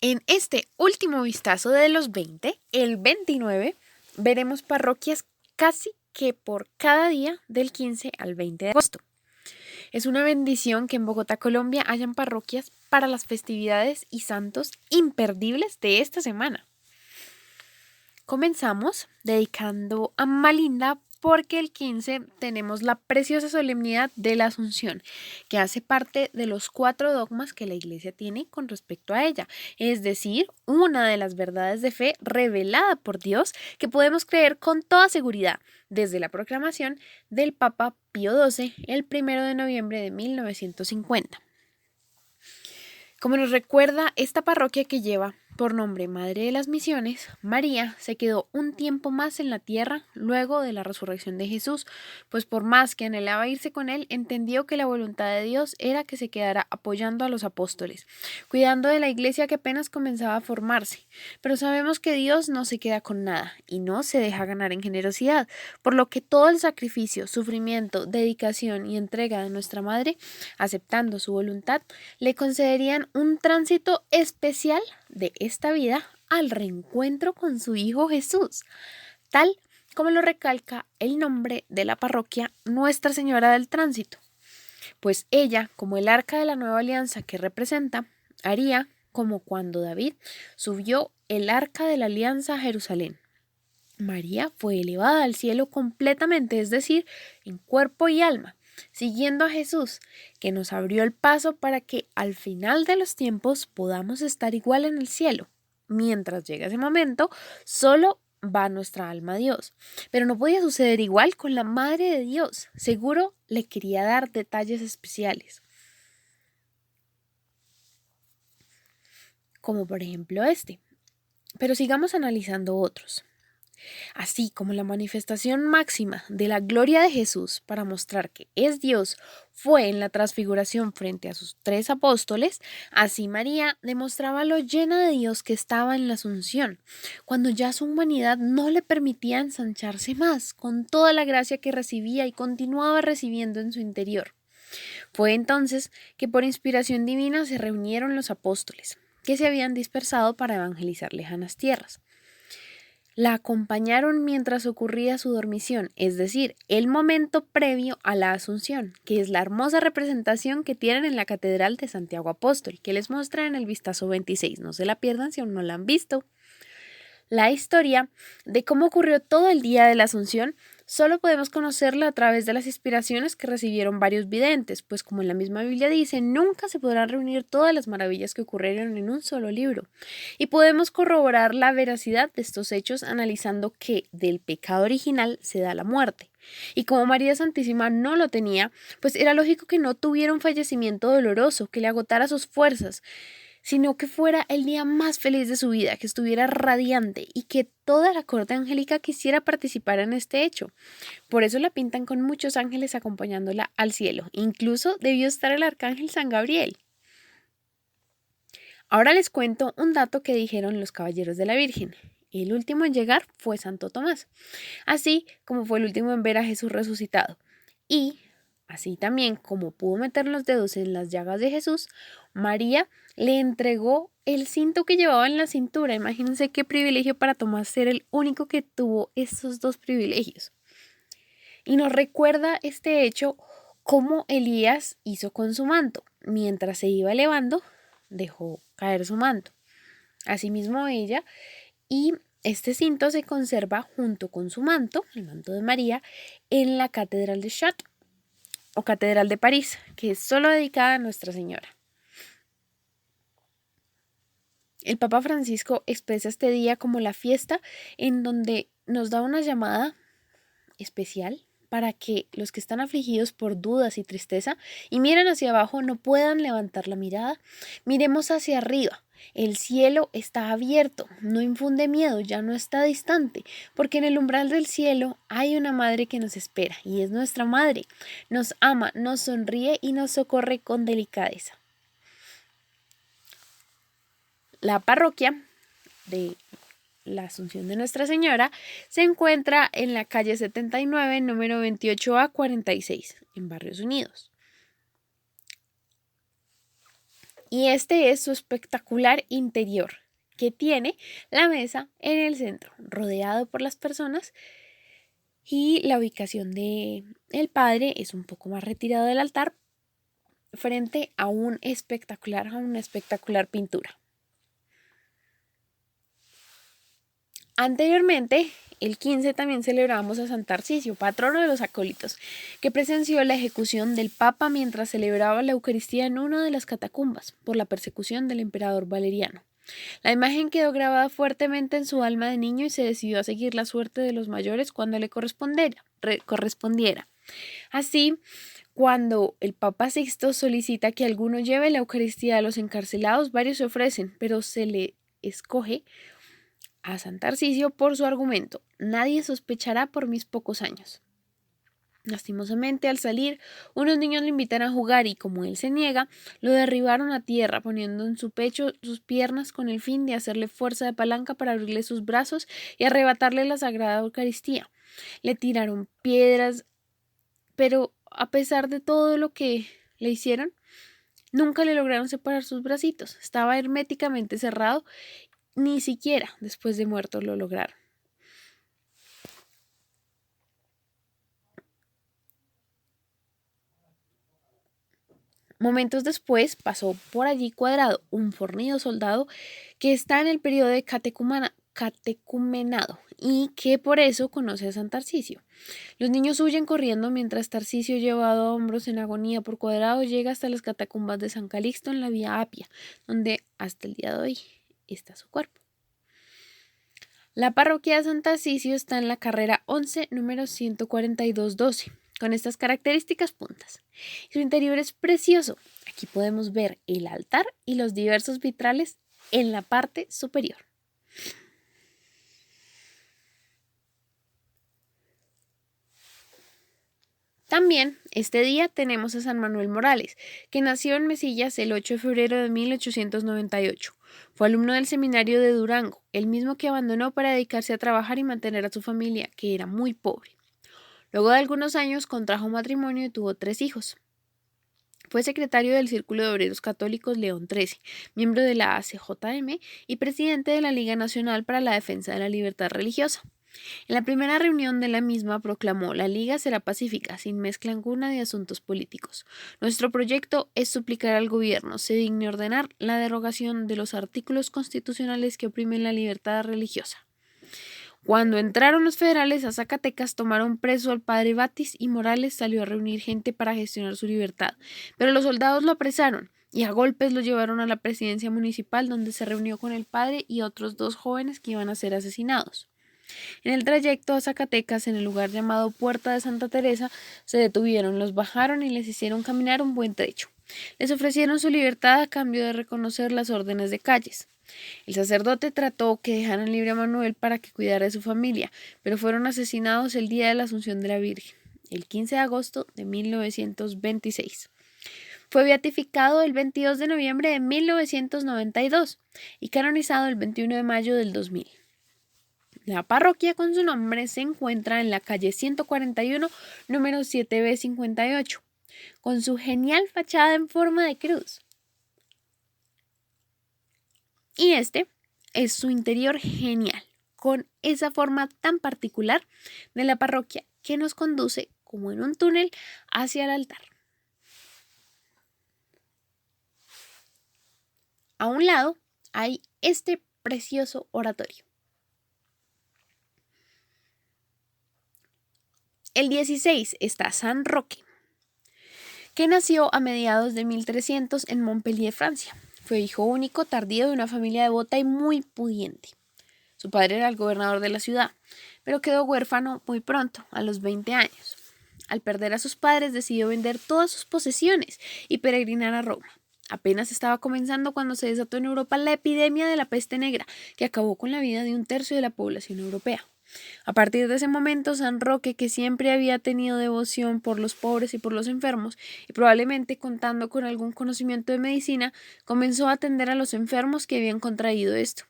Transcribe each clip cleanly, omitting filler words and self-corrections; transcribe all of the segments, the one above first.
En este último vistazo de los 20, el 29, veremos parroquias casi que por cada día del 15 al 20 de agosto. Es una bendición que en Bogotá, Colombia, hayan parroquias para las festividades y santos imperdibles de esta semana. Comenzamos dedicando a Malinda porque el 15 tenemos la preciosa solemnidad de la Asunción, que hace parte de los 4 dogmas que la Iglesia tiene con respecto a ella, es decir, una de las verdades de fe revelada por Dios que podemos creer con toda seguridad desde la proclamación del Papa Pío XII el 1 de noviembre de 1950. Como nos recuerda esta parroquia que lleva por nombre Madre de las Misiones, María se quedó un tiempo más en la tierra luego de la resurrección de Jesús, pues por más que anhelaba irse con él, entendió que la voluntad de Dios era que se quedara apoyando a los apóstoles, cuidando de la iglesia que apenas comenzaba a formarse. Pero sabemos que Dios no se queda con nada y no se deja ganar en generosidad, por lo que todo el sacrificio, sufrimiento, dedicación y entrega de nuestra Madre, aceptando su voluntad, le concederían un tránsito especial de esta vida al reencuentro con su Hijo Jesús, tal como lo recalca el nombre de la parroquia Nuestra Señora del Tránsito, pues ella, como el arca de la nueva alianza que representa, haría como cuando David subió el arca de la alianza a Jerusalén. María fue elevada al cielo completamente, es decir, en cuerpo y alma, siguiendo a Jesús, que nos abrió el paso para que al final de los tiempos podamos estar igual en el cielo. Mientras llega ese momento, solo va nuestra alma a Dios. Pero no podía suceder igual con la Madre de Dios. Seguro le quería dar detalles especiales, como por ejemplo este. Pero sigamos analizando otros. Así como la manifestación máxima de la gloria de Jesús para mostrar que es Dios fue en la transfiguración frente a sus 3 apóstoles, así María demostraba lo llena de Dios que estaba en la Asunción, cuando ya su humanidad no le permitía ensancharse más, con toda la gracia que recibía y continuaba recibiendo en su interior. Fue entonces que por inspiración divina se reunieron los apóstoles, que se habían dispersado para evangelizar lejanas tierras. La acompañaron mientras ocurría su dormición, es decir, el momento previo a la Asunción, que es la hermosa representación que tienen en la Catedral de Santiago Apóstol, que les muestra en el vistazo 26. No se la pierdan si aún no la han visto. La historia de cómo ocurrió todo el día de la Asunción solo podemos conocerla a través de las inspiraciones que recibieron varios videntes, pues como en la misma Biblia dice, nunca se podrán reunir todas las maravillas que ocurrieron en un solo libro. Y podemos corroborar la veracidad de estos hechos analizando que del pecado original se da la muerte. Y como María Santísima no lo tenía, pues era lógico que no tuviera un fallecimiento doloroso, que le agotara sus fuerzas, sino que fuera el día más feliz de su vida, que estuviera radiante y que toda la corte angélica quisiera participar en este hecho. Por eso la pintan con muchos ángeles acompañándola al cielo. Incluso debió estar el arcángel San Gabriel. Ahora les cuento un dato que dijeron los caballeros de la Virgen. El último en llegar fue Santo Tomás, así como fue el último en ver a Jesús resucitado. Y así también como pudo meter los dedos en las llagas de Jesús, María le entregó el cinto que llevaba en la cintura. Imagínense qué privilegio para Tomás ser el único que tuvo esos 2 privilegios. Y nos recuerda este hecho cómo Elías hizo con su manto. Mientras se iba elevando, dejó caer su manto. Asimismo ella, y este cinto se conserva junto con su manto, el manto de María, en la Catedral de Chartres o Catedral de París, que es solo dedicada a Nuestra Señora. El Papa Francisco expresa este día como la fiesta en donde nos da una llamada especial para que los que están afligidos por dudas y tristeza y miran hacia abajo no puedan levantar la mirada. Miremos hacia arriba. El cielo está abierto, no infunde miedo, ya no está distante, porque en el umbral del cielo hay una madre que nos espera y es nuestra madre. Nos ama, nos sonríe y nos socorre con delicadeza. La parroquia de la Asunción de Nuestra Señora se encuentra en la calle 79, número 28 a 46, en Barrios Unidos. Y este es su espectacular interior, que tiene la mesa en el centro, rodeado por las personas, y la ubicación de el padre es un poco más retirado del altar, frente a una espectacular pintura. Anteriormente, el 15 también celebramos a San Tarcisio, patrono de los acólitos, que presenció la ejecución del Papa mientras celebraba la Eucaristía en una de las catacumbas por la persecución del emperador Valeriano. La imagen quedó grabada fuertemente en su alma de niño y se decidió a seguir la suerte de los mayores cuando le correspondiera. Así, cuando el Papa Sixto solicita que alguno lleve la Eucaristía a los encarcelados, varios se ofrecen, pero se le escoge a San Tarcisio por su argumento: nadie sospechará por mis pocos años. Lastimosamente, al salir, unos niños le invitan a jugar y, como él se niega, lo derribaron a tierra, poniendo en su pecho sus piernas con el fin de hacerle fuerza de palanca para abrirle sus brazos y arrebatarle la Sagrada Eucaristía. Le tiraron piedras, pero a pesar de todo lo que le hicieron, nunca le lograron separar sus bracitos. Estaba herméticamente cerrado. Ni siquiera después de muerto lo lograron. Momentos después pasó por allí Cuadrado, un fornido soldado que está en el periodo de catecumenado y que por eso conoce a San Tarcisio. Los niños huyen corriendo mientras Tarcisio, llevado a hombros en agonía por Cuadrado, llega hasta las catacumbas de San Calixto en la Vía Apia, donde hasta el día de hoy está su cuerpo. La parroquia de San Tarcisio está en la carrera 11, número 14212, con estas características puntas. Su interior es precioso. Aquí podemos ver el altar y los diversos vitrales en la parte superior. También este día tenemos a San Manuel Morales, que nació en Mesillas el 8 de febrero de 1898. Fue alumno del seminario de Durango, el mismo que abandonó para dedicarse a trabajar y mantener a su familia, que era muy pobre. Luego de algunos años contrajo matrimonio y tuvo 3 hijos. Fue secretario del Círculo de Obreros Católicos León XIII, miembro de la ACJM y presidente de la Liga Nacional para la Defensa de la Libertad Religiosa. En la primera reunión de la misma proclamó: la Liga será pacífica, sin mezcla alguna de asuntos políticos. Nuestro proyecto es suplicar al gobierno se digne ordenar la derogación de los artículos constitucionales que oprimen la libertad religiosa. Cuando entraron los federales a Zacatecas, tomaron preso al padre Batis y Morales salió a reunir gente para gestionar su libertad, pero los soldados lo apresaron y a golpes lo llevaron a la presidencia municipal, donde se reunió con el padre y otros 2 jóvenes que iban a ser asesinados. En el trayecto a Zacatecas, en el lugar llamado Puerta de Santa Teresa, se detuvieron, los bajaron y les hicieron caminar un buen trecho. Les ofrecieron su libertad a cambio de reconocer las órdenes de Calles. El sacerdote trató que dejaran libre a Manuel para que cuidara de su familia, pero fueron asesinados el día de la Asunción de la Virgen, el 15 de agosto de 1926. Fue beatificado el 22 de noviembre de 1992 y canonizado el 21 de mayo del 2000. La parroquia con su nombre se encuentra en la calle 141, número 7B58, con su genial fachada en forma de cruz. Y este es su interior genial, con esa forma tan particular de la parroquia que nos conduce como en un túnel hacia el altar. A un lado hay este precioso oratorio. El 16 está San Roque, que nació a mediados de 1300 en Montpellier, Francia. Fue hijo único, tardío, de una familia devota y muy pudiente. Su padre era el gobernador de la ciudad, pero quedó huérfano muy pronto, a los 20 años. Al perder a sus padres, decidió vender todas sus posesiones y peregrinar a Roma. Apenas estaba comenzando cuando se desató en Europa la epidemia de la peste negra, que acabó con la vida de 1/3 de la población europea. A partir de ese momento, San Roque, que siempre había tenido devoción por los pobres y por los enfermos, y probablemente contando con algún conocimiento de medicina, comenzó a atender a los enfermos que habían contraído esto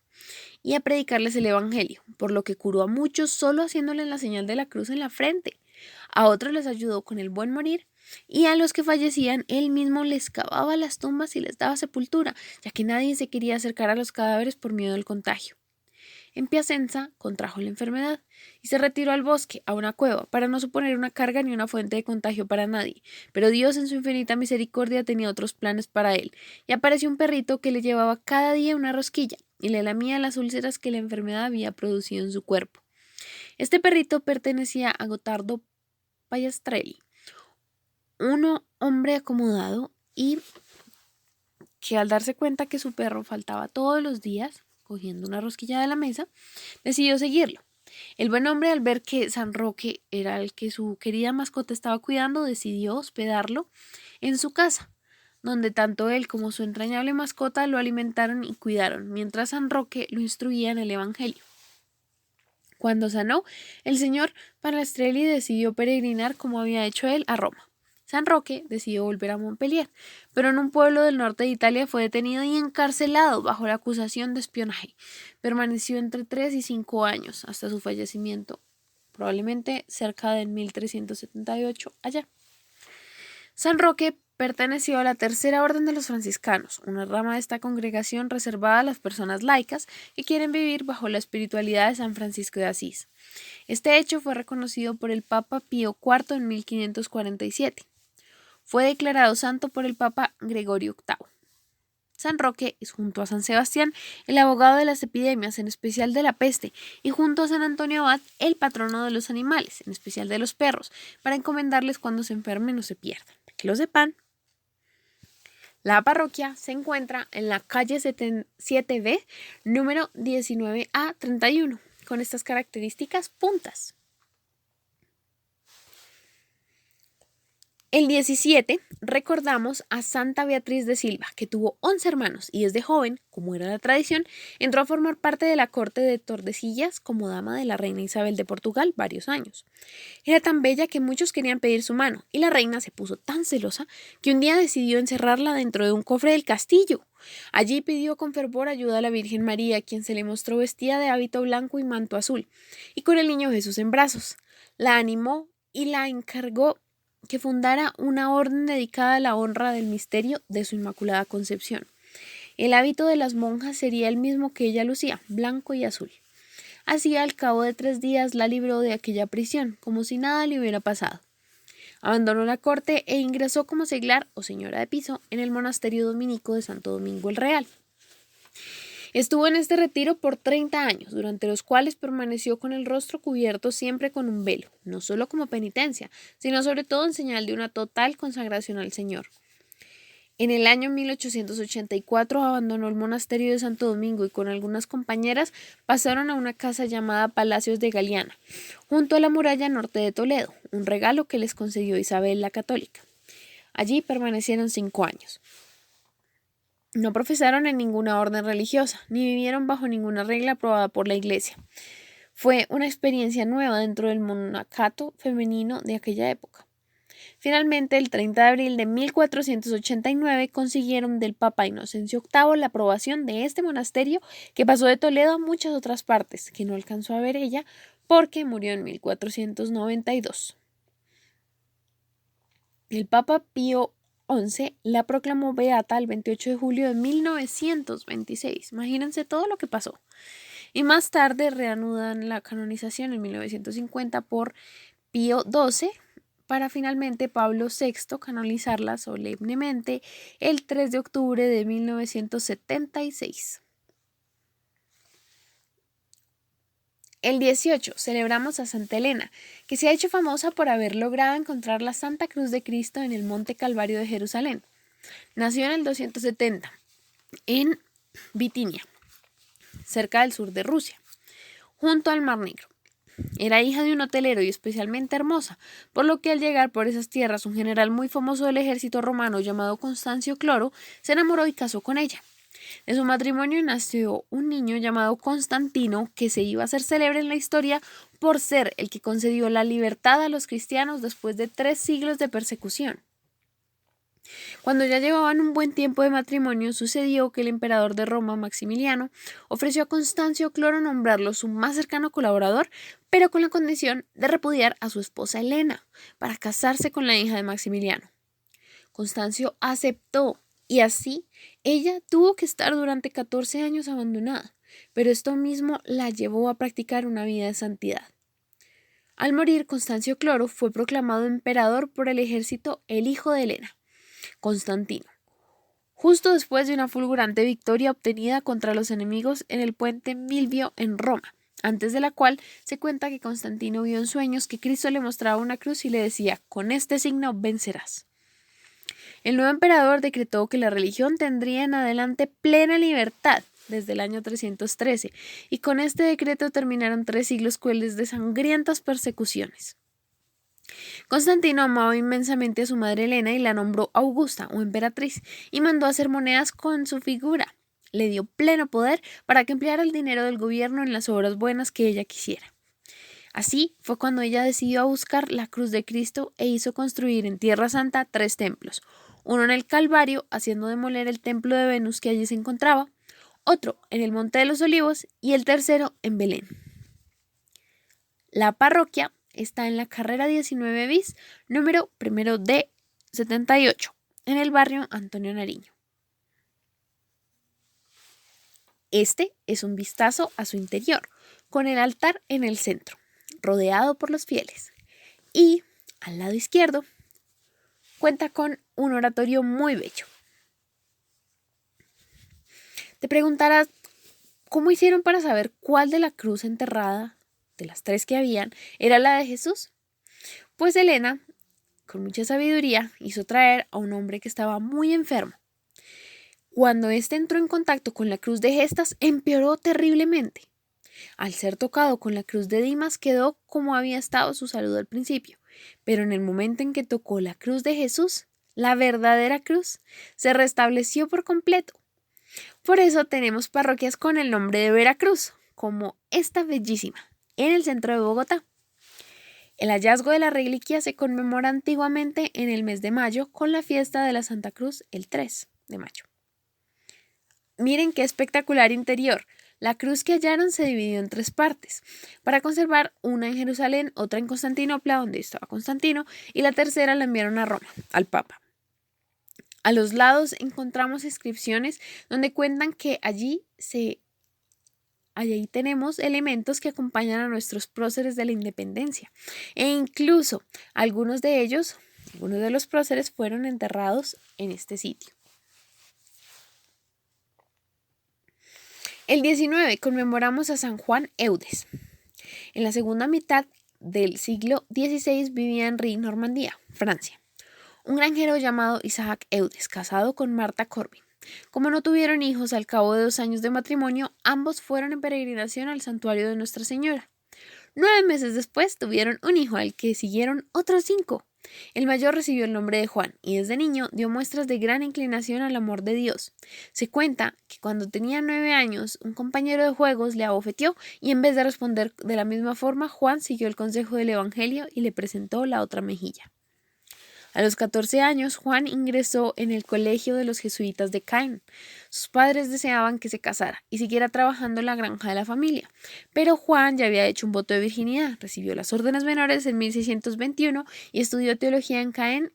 y a predicarles el evangelio, por lo que curó a muchos solo haciéndoles la señal de la cruz en la frente. A otros les ayudó con el buen morir Y a los que fallecían, él mismo les cavaba las tumbas y les daba sepultura, ya que nadie se quería acercar a los cadáveres por miedo al contagio. En Piacenza contrajo la enfermedad y se retiró al bosque, a una cueva, para no suponer una carga ni una fuente de contagio para nadie. Pero Dios en su infinita misericordia tenía otros planes para él, y apareció un perrito que le llevaba cada día una rosquilla y le lamía las úlceras que la enfermedad había producido en su cuerpo. Este perrito pertenecía a Gotardo Pallastrelli, un hombre acomodado y que al darse cuenta que su perro faltaba todos los días, cogiendo una rosquilla de la mesa, decidió seguirlo. El buen hombre, al ver que San Roque era el que su querida mascota estaba cuidando, decidió hospedarlo en su casa, donde tanto él como su entrañable mascota lo alimentaron y cuidaron, mientras San Roque lo instruía en el Evangelio. Cuando sanó, el señor Palastrelli decidió peregrinar como había hecho él a Roma. San Roque decidió volver a Montpellier, pero en un pueblo del norte de Italia fue detenido y encarcelado bajo la acusación de espionaje. Permaneció entre 3 y 5 años hasta su fallecimiento, probablemente cerca del 1378 allá. San Roque perteneció a la Tercera Orden de los Franciscanos, una rama de esta congregación reservada a las personas laicas que quieren vivir bajo la espiritualidad de San Francisco de Asís. Este hecho fue reconocido por el Papa Pío IV en 1547. Fue declarado santo por el Papa Gregorio VIII. San Roque es, junto a San Sebastián, el abogado de las epidemias, en especial de la peste, y junto a San Antonio Abad, el patrono de los animales, en especial de los perros, para encomendarles cuando se enfermen o se pierdan. Que lo sepan. La parroquia se encuentra en la calle 7B, número 19A31, con estas características puntas. El 17 recordamos a Santa Beatriz de Silva, que tuvo 11 hermanos y desde joven, como era la tradición, entró a formar parte de la corte de Tordesillas como dama de la reina Isabel de Portugal varios años. Era tan bella que muchos querían pedir su mano, y la reina se puso tan celosa que un día decidió encerrarla dentro de un cofre del castillo. Allí pidió con fervor ayuda a la Virgen María, quien se le mostró vestida de hábito blanco y manto azul, y con el niño Jesús en brazos. La animó y la encargó que fundara una orden dedicada a la honra del misterio de su Inmaculada Concepción. El hábito de las monjas sería el mismo que ella lucía, blanco y azul. Así, al cabo de 3 días, la libró de aquella prisión, como si nada le hubiera pasado. Abandonó la corte e ingresó como seglar o señora de piso en el monasterio dominico de Santo Domingo el Real. Estuvo en este retiro por 30 años, durante los cuales permaneció con el rostro cubierto siempre con un velo, no solo como penitencia, sino sobre todo en señal de una total consagración al Señor. En el año 1884 abandonó el monasterio de Santo Domingo y con algunas compañeras pasaron a una casa llamada Palacios de Galiana, junto a la muralla norte de Toledo, un regalo que les concedió Isabel la Católica. Allí permanecieron 5 años. No profesaron en ninguna orden religiosa, ni vivieron bajo ninguna regla aprobada por la Iglesia. Fue una experiencia nueva dentro del monacato femenino de aquella época. Finalmente, el 30 de abril de 1489 consiguieron del Papa Inocencio VIII la aprobación de este monasterio, que pasó de Toledo a muchas otras partes, que no alcanzó a ver ella porque murió en 1492. El Papa Pío XI la proclamó beata el 28 de julio de 1926. Imagínense todo lo que pasó. Y más tarde reanudan la canonización en 1950 por Pío XII, para finalmente Pablo VI canonizarla solemnemente el 3 de octubre de 1976. El 18 celebramos a Santa Elena, que se ha hecho famosa por haber logrado encontrar la Santa Cruz de Cristo en el Monte Calvario de Jerusalén. Nació en el 270, en Bitinia, cerca del sur de Rusia, junto al Mar Negro. Era hija de un hotelero y especialmente hermosa, por lo que al llegar por esas tierras un general muy famoso del ejército romano llamado Constancio Cloro se enamoró y casó con ella. De su matrimonio nació un niño llamado Constantino, que se iba a hacer célebre en la historia por ser el que concedió la libertad a los cristianos después de 3 siglos de persecución. Cuando ya llevaban un buen tiempo de matrimonio, sucedió que el emperador de Roma, Maximiliano, ofreció a Constancio Cloro nombrarlo su más cercano colaborador, pero con la condición de repudiar a su esposa Helena para casarse con la hija de Maximiliano. Constancio aceptó y así ella tuvo que estar durante 14 años abandonada, pero esto mismo la llevó a practicar una vida de santidad. Al morir, Constancio Cloro fue proclamado emperador por el ejército el hijo de Helena, Constantino, justo después de una fulgurante victoria obtenida contra los enemigos en el puente Milvio en Roma, antes de la cual se cuenta que Constantino vio en sueños que Cristo le mostraba una cruz y le decía: con este signo vencerás. El nuevo emperador decretó que la religión tendría en adelante plena libertad desde el año 313, y con este decreto terminaron 3 siglos crueles de sangrientas persecuciones. Constantino amaba inmensamente a su madre Helena y la nombró Augusta o emperatriz y mandó hacer monedas con su figura. Le dio pleno poder para que empleara el dinero del gobierno en las obras buenas que ella quisiera. Así fue cuando ella decidió buscar la cruz de Cristo e hizo construir en Tierra Santa 3 templos, uno en el Calvario, haciendo demoler el templo de Venus que allí se encontraba, otro en el Monte de los Olivos y el tercero en Belén. La parroquia está en la carrera 19 bis, número 1D 78, en el barrio Antonio Nariño. Este es un vistazo a su interior, con el altar en el centro, rodeado por los fieles. Y al lado izquierdo cuenta con un oratorio muy bello. Te preguntarás, ¿cómo hicieron para saber cuál de la cruz enterrada, de las 3 que habían, era la de Jesús? Pues Helena, con mucha sabiduría, hizo traer a un hombre que estaba muy enfermo. Cuando éste entró en contacto con la cruz de Gestas, empeoró terriblemente. Al ser tocado con la cruz de Dimas, quedó como había estado su salud al principio, pero en el momento en que tocó la cruz de Jesús, la verdadera cruz, se restableció por completo. Por eso tenemos parroquias con el nombre de Veracruz, como esta bellísima, en el centro de Bogotá. El hallazgo de la reliquia se conmemora antiguamente en el mes de mayo con la fiesta de la Santa Cruz el 3 de mayo. Miren qué espectacular interior. La cruz que hallaron se dividió en 3 partes, para conservar una en Jerusalén, otra en Constantinopla, donde estaba Constantino, y la tercera la enviaron a Roma, al Papa. A los lados encontramos inscripciones donde cuentan que allí tenemos elementos que acompañan a nuestros próceres de la independencia. E incluso algunos de los próceres fueron enterrados en este sitio. El 19 conmemoramos a San Juan Eudes. En la segunda mitad del siglo XVI vivía en Rennes, Normandía, Francia, un granjero llamado Isaac Eudes, casado con Marta Corbin. Como no tuvieron hijos al cabo de 2 años de matrimonio, ambos fueron en peregrinación al santuario de Nuestra Señora. 9 meses después tuvieron un hijo al que siguieron otros 5. El mayor recibió el nombre de Juan y desde niño dio muestras de gran inclinación al amor de Dios. Se cuenta que cuando tenía 9 años, un compañero de juegos le abofeteó y en vez de responder de la misma forma, Juan siguió el consejo del Evangelio y le presentó la otra mejilla. A los 14 años, Juan ingresó en el colegio de los jesuitas de Caen. Sus padres deseaban que se casara y siguiera trabajando en la granja de la familia, pero Juan ya había hecho un voto de virginidad, recibió las órdenes menores en 1621 y estudió teología en Caen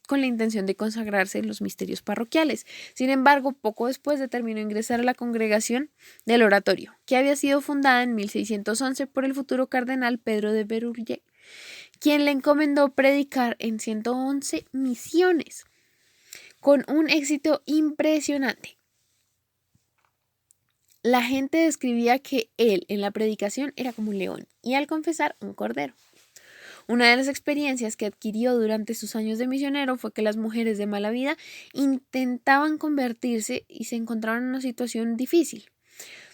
con la intención de consagrarse en los misterios parroquiales. Sin embargo, poco después determinó ingresar a la congregación del Oratorio, que había sido fundada en 1611 por el futuro cardenal Pedro de Berulle, quien le encomendó predicar en 111 misiones, con un éxito impresionante. La gente describía que él en la predicación era como un león y al confesar un cordero. Una de las experiencias que adquirió durante sus años de misionero fue que las mujeres de mala vida intentaban convertirse y se encontraban en una situación difícil.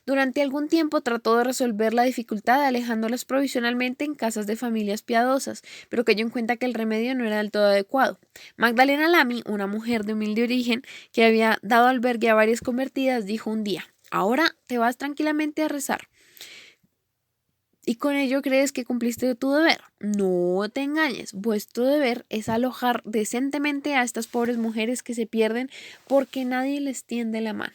Durante algún tiempo trató de resolver la dificultad alejándolas provisionalmente en casas de familias piadosas, pero cayó en cuenta que el remedio no era del todo adecuado. Magdalena Lamy, una mujer de humilde origen que había dado albergue a varias convertidas, dijo un día: «Ahora te vas tranquilamente a rezar. y con ello crees que cumpliste tu deber. No te engañes, vuestro deber es alojar decentemente a estas pobres mujeres que se pierden porque nadie les tiende la mano.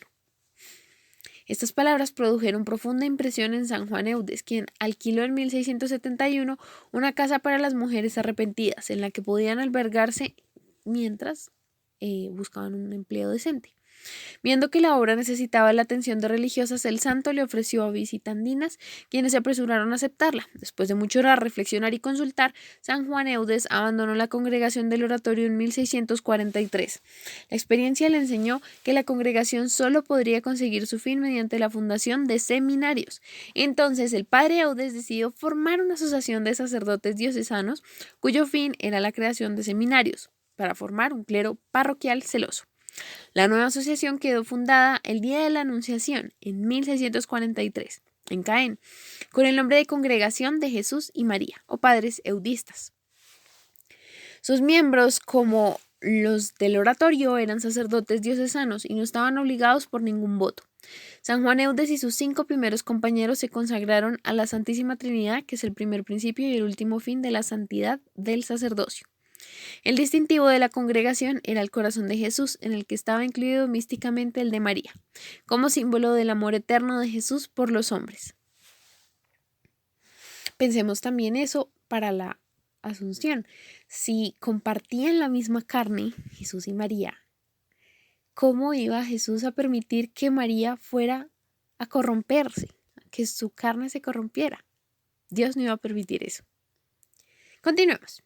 Estas palabras produjeron profunda impresión en San Juan Eudes, quien alquiló en 1671 una casa para las mujeres arrepentidas, en la que podían albergarse mientras buscaban un empleo decente. Viendo que la obra necesitaba la atención de religiosas, el santo le ofreció a visitandinas, quienes se apresuraron a aceptarla. Después de mucho orar, reflexionar y consultar, San Juan Eudes abandonó la congregación del oratorio en 1643. La experiencia le enseñó que la congregación solo podría conseguir su fin mediante la fundación de seminarios. Entonces el padre Eudes decidió formar una asociación de sacerdotes diocesanos, cuyo fin era la creación de seminarios, para formar un clero parroquial celoso. La nueva asociación quedó fundada el día de la Anunciación, en 1643, en Caen, con el nombre de Congregación de Jesús y María, o Padres Eudistas. Sus miembros, como los del oratorio, eran sacerdotes diocesanos y no estaban obligados por ningún voto. San Juan Eudes y sus 5 primeros compañeros se consagraron a la Santísima Trinidad, que es el primer principio y el último fin de la santidad del sacerdocio. El distintivo de la congregación era el corazón de Jesús, en el que estaba incluido místicamente el de María, como símbolo del amor eterno de Jesús por los hombres. Pensemos también eso para la Asunción. Si compartían la misma carne, Jesús y María, ¿cómo iba Jesús a permitir que María fuera a corromperse, que su carne se corrompiera? Dios no iba a permitir eso. Continuemos.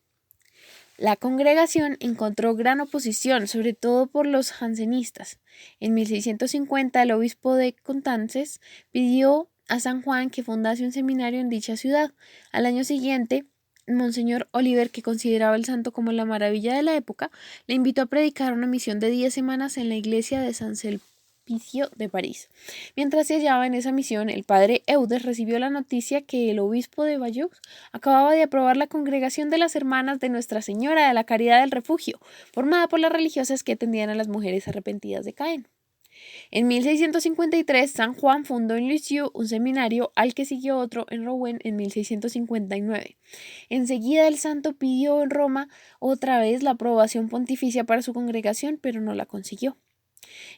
La congregación encontró gran oposición, sobre todo por los jansenistas. En 1650 el obispo de Constances pidió a San Juan que fundase un seminario en dicha ciudad. Al año siguiente, Monseñor Oliver, que consideraba el santo como la maravilla de la época, le invitó a predicar una misión de 10 semanas en la iglesia de San Sulpicio de París. Mientras se hallaba en esa misión, el padre Eudes recibió la noticia que el obispo de Bayeux acababa de aprobar la congregación de las hermanas de Nuestra Señora de la Caridad del Refugio, formada por las religiosas que atendían a las mujeres arrepentidas de Caen. En 1653, San Juan fundó en Lisieux un seminario, al que siguió otro en Rouen en 1659. Enseguida el santo pidió en Roma otra vez la aprobación pontificia para su congregación, pero no la consiguió.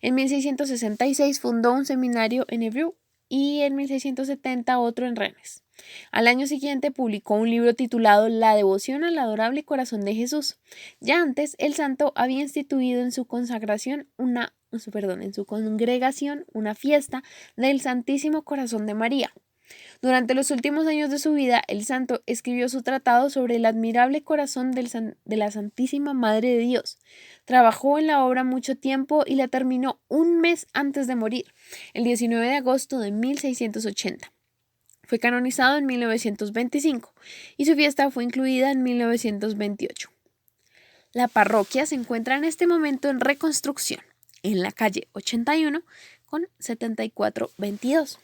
En 1666 fundó un seminario en Évreux y en 1670 otro en Rennes. Al año siguiente publicó un libro titulado La devoción al adorable corazón de Jesús. Ya antes, el santo había instituido en su congregación una fiesta del Santísimo Corazón de María. Durante los últimos años de su vida, el santo escribió su tratado sobre el admirable corazón de la Santísima Madre de Dios. Trabajó en la obra mucho tiempo y la terminó un mes antes de morir, el 19 de agosto de 1680. Fue canonizado en 1925 y su fiesta fue incluida en 1928. La parroquia se encuentra en este momento en reconstrucción, en la calle 81 con 7422.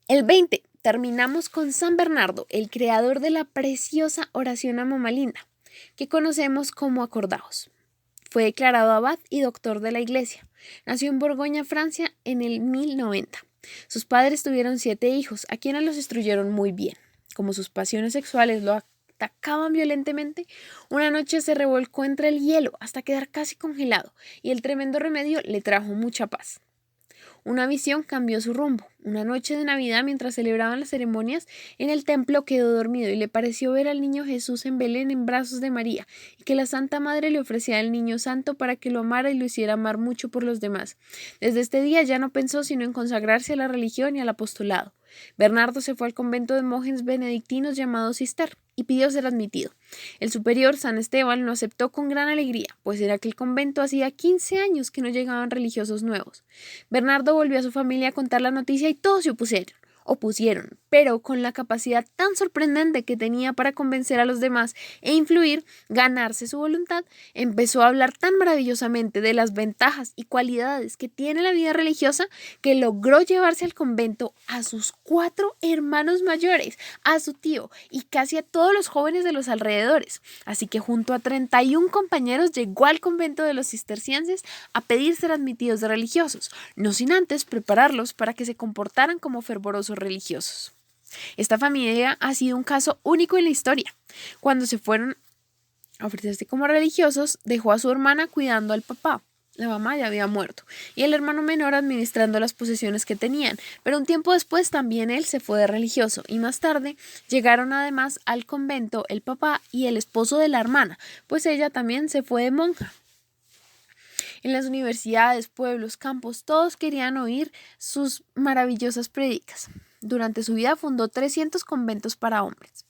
El 20 terminamos con San Bernardo, el creador de la preciosa oración a Mamá Linda, que conocemos como acordaos. Fue declarado abad y doctor de la Iglesia. Nació en Borgoña, Francia, en el 1090. Sus padres tuvieron 7 hijos, a quienes los instruyeron muy bien. Como sus pasiones sexuales lo atacaban violentamente, una noche se revolcó entre el hielo hasta quedar casi congelado, y el tremendo remedio le trajo mucha paz. Una visión cambió su rumbo. Una noche de Navidad, mientras celebraban las ceremonias, en el templo quedó dormido y le pareció ver al niño Jesús en Belén en brazos de María, y que la Santa Madre le ofrecía al niño santo para que lo amara y lo hiciera amar mucho por los demás. Desde este día ya no pensó sino en consagrarse a la religión y al apostolado. Bernardo se fue al convento de monjes benedictinos llamado Cister y pidió ser admitido. El superior San Esteban lo aceptó con gran alegría, pues era que el convento hacía 15 años que no llegaban religiosos nuevos. Bernardo volvió a su familia a contar la noticia y todos se opusieron, pero con la capacidad tan sorprendente que tenía para convencer a los demás e influir, ganarse su voluntad, empezó a hablar tan maravillosamente de las ventajas y cualidades que tiene la vida religiosa que logró llevarse al convento a sus 4 hermanos mayores, a su tío y casi a todos los jóvenes de los alrededores. Así que junto a 31 compañeros llegó al convento de los cistercienses a pedir ser admitidos de religiosos, no sin antes prepararlos para que se comportaran como fervorosos religiosos. Esta familia ha sido un caso único en la historia. Cuando se fueron a ofrecerse como religiosos, dejó a su hermana cuidando al papá. La mamá ya había muerto y el hermano menor administrando las posesiones que tenían, pero un tiempo después también él se fue de religioso y más tarde llegaron además al convento el papá y el esposo de la hermana, pues ella también se fue de monja. En las universidades, pueblos, campos, todos querían oír sus maravillosas prédicas. Durante su vida fundó 300 conventos para hombres.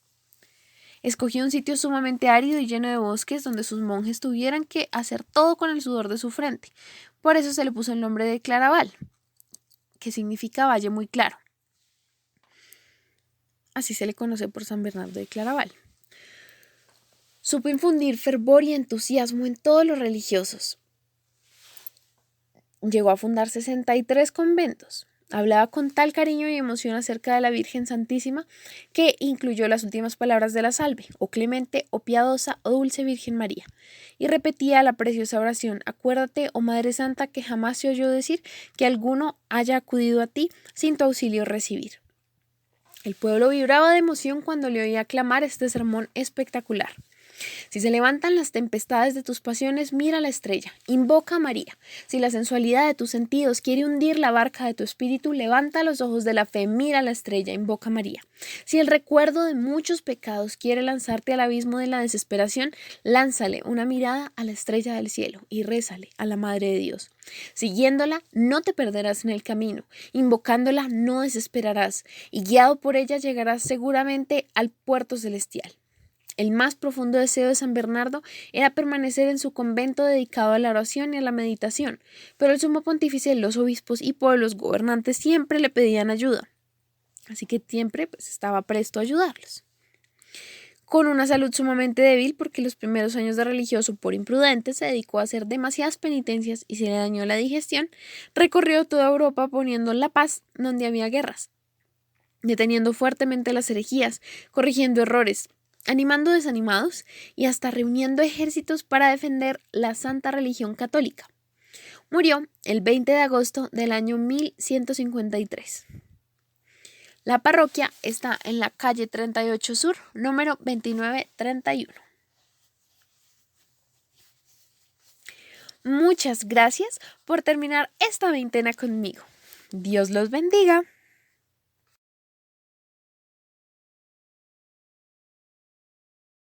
Escogió un sitio sumamente árido y lleno de bosques donde sus monjes tuvieran que hacer todo con el sudor de su frente. Por eso se le puso el nombre de Claraval, que significa valle muy claro. Así se le conoce por San Bernardo de Claraval. Supo infundir fervor y entusiasmo en todos los religiosos. Llegó a fundar 63 conventos. Hablaba con tal cariño y emoción acerca de la Virgen Santísima que incluyó las últimas palabras de la salve, o clemente, o piadosa, o dulce Virgen María, y repetía la preciosa oración: acuérdate, oh Madre Santa, que jamás se oyó decir que alguno haya acudido a ti sin tu auxilio recibir. El pueblo vibraba de emoción cuando le oía clamar este sermón espectacular. Si se levantan las tempestades de tus pasiones, mira la estrella, invoca a María. Si la sensualidad de tus sentidos quiere hundir la barca de tu espíritu, levanta los ojos de la fe, mira la estrella, invoca a María. Si el recuerdo de muchos pecados quiere lanzarte al abismo de la desesperación, lánzale una mirada a la estrella del cielo y rézale a la Madre de Dios. Siguiéndola, no te perderás en el camino, invocándola no desesperarás, y guiado por ella llegarás seguramente al puerto celestial. El más profundo deseo de San Bernardo era permanecer en su convento dedicado a la oración y a la meditación, pero el sumo pontífice, los obispos y pueblos gobernantes siempre le pedían ayuda, así que siempre estaba presto a ayudarlos. Con una salud sumamente débil, porque los primeros años de religioso por imprudente se dedicó a hacer demasiadas penitencias y se le dañó la digestión, recorrió toda Europa poniendo la paz donde había guerras, deteniendo fuertemente las herejías, corrigiendo errores, animando desanimados y hasta reuniendo ejércitos para defender la santa religión católica. Murió el 20 de agosto del año 1153. La parroquia está en la calle 38 Sur, número 2931. Muchas gracias por terminar esta veintena conmigo. Dios los bendiga.